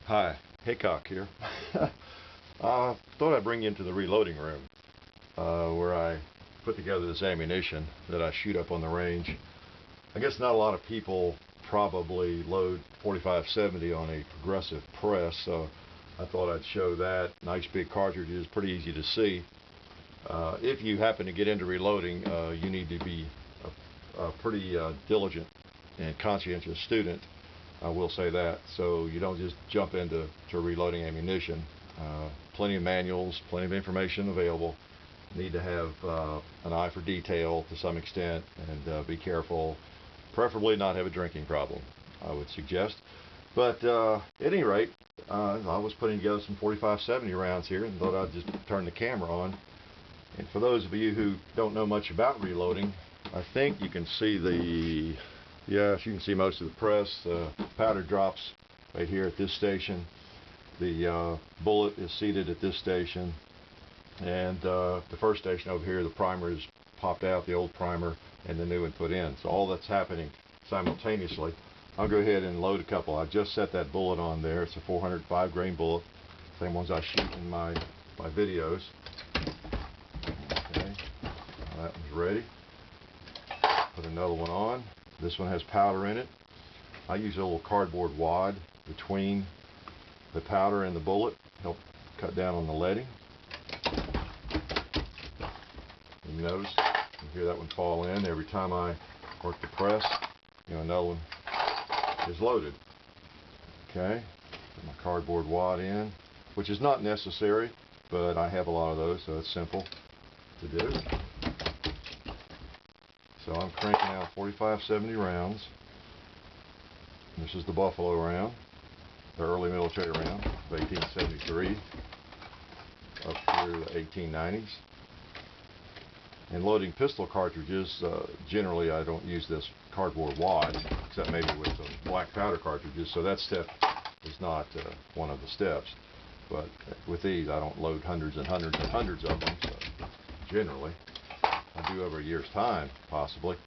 Hi, Haycock here. I thought I'd bring you into the reloading room where I put together this ammunition that I shoot up on the range. I guess not a lot of people probably load 45-70 on a progressive press, so I thought I'd show that. Nice big cartridges, pretty easy to see. If you happen to get into reloading, you need to be a pretty diligent and conscientious student. I will say that, so you don't just jump into reloading ammunition. Plenty of manuals, plenty of information available. Need to have an eye for detail to some extent, and be careful. Preferably not have a drinking problem, I would suggest. But at any rate, I was putting together some 45-70 rounds here and thought I'd just turn the camera on. And for those of you who don't know much about reloading, I think you can see the yes, you can see most of the press. Powder drops right here at this station. The bullet is seated at this station. And the first station over here, the primer is popped out, the old primer, and the new one put in. So all that's happening simultaneously. I'll go ahead and load a couple. I just set that bullet on there. It's a 405 grain bullet. Same ones I shoot in my videos. Okay, that one's ready. Put another one on. This one has powder in it. I use a little cardboard wad between the powder and the bullet, help cut down on the leading. You notice, you hear that one fall in every time I work the press. Another one is loaded. Okay, put my cardboard wad in, which is not necessary, but I have a lot of those, so it's simple to do. So I'm cranking out 45-70 rounds. This is the Buffalo round, the early military round of 1873 up through the 1890s. In loading pistol cartridges, generally I don't use this cardboard wad, except maybe with the black powder cartridges, so that step is not one of the steps. But with these, I don't load hundreds and hundreds and hundreds of them, so generally I do over a year's time, possibly.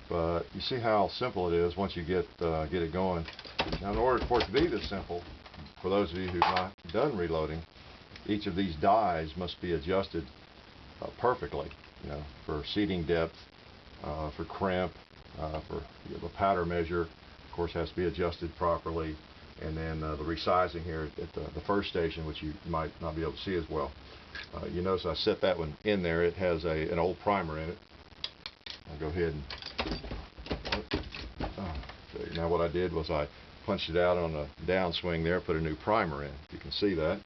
But you see how simple it is once you get it going. Now, in order for it to be this simple, for those of you who've not done reloading, each of these dies must be adjusted perfectly. For seating depth, for crimp, for the powder measure, of course, has to be adjusted properly. And then the resizing here at the first station, which you might not be able to see as well. You notice I set that one in there. It has an old primer in it. I'll go ahead and now what I did was I punched it out on a downswing there, put a new primer in. You can see that.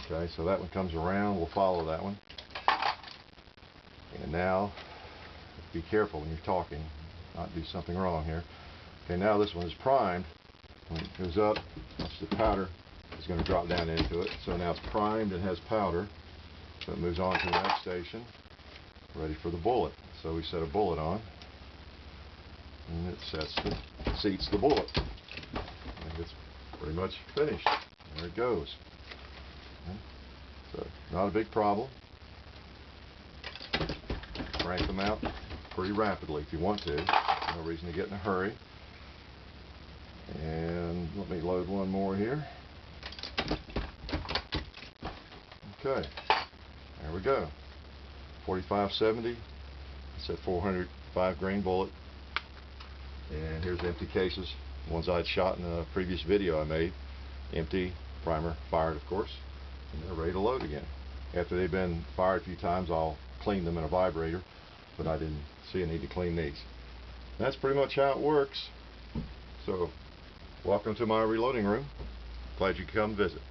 Okay, so that one comes around. We'll follow that one. And now, be careful when you're talking, not do something wrong here. Okay, now this one is primed. When it goes up, watch the powder is going to drop down into it. So now it's primed and has powder. So it moves on to the next station, ready for the bullet. So we set a bullet on, and it seats the bullet. And it's pretty much finished. There it goes. Okay. So not a big problem. Crank them out pretty rapidly if you want to. No reason to get in a hurry. And let me load one more here. Okay, there we go. 45-70. It's a 405 grain bullet. And here's the empty cases, the ones I'd shot in a previous video I made. Empty, primer fired, of course, and they're ready to load again. After they've been fired a few times, I'll clean them in a vibrator, but I didn't see a need to clean these. That's pretty much how it works. So, welcome to my reloading room. Glad you could come visit.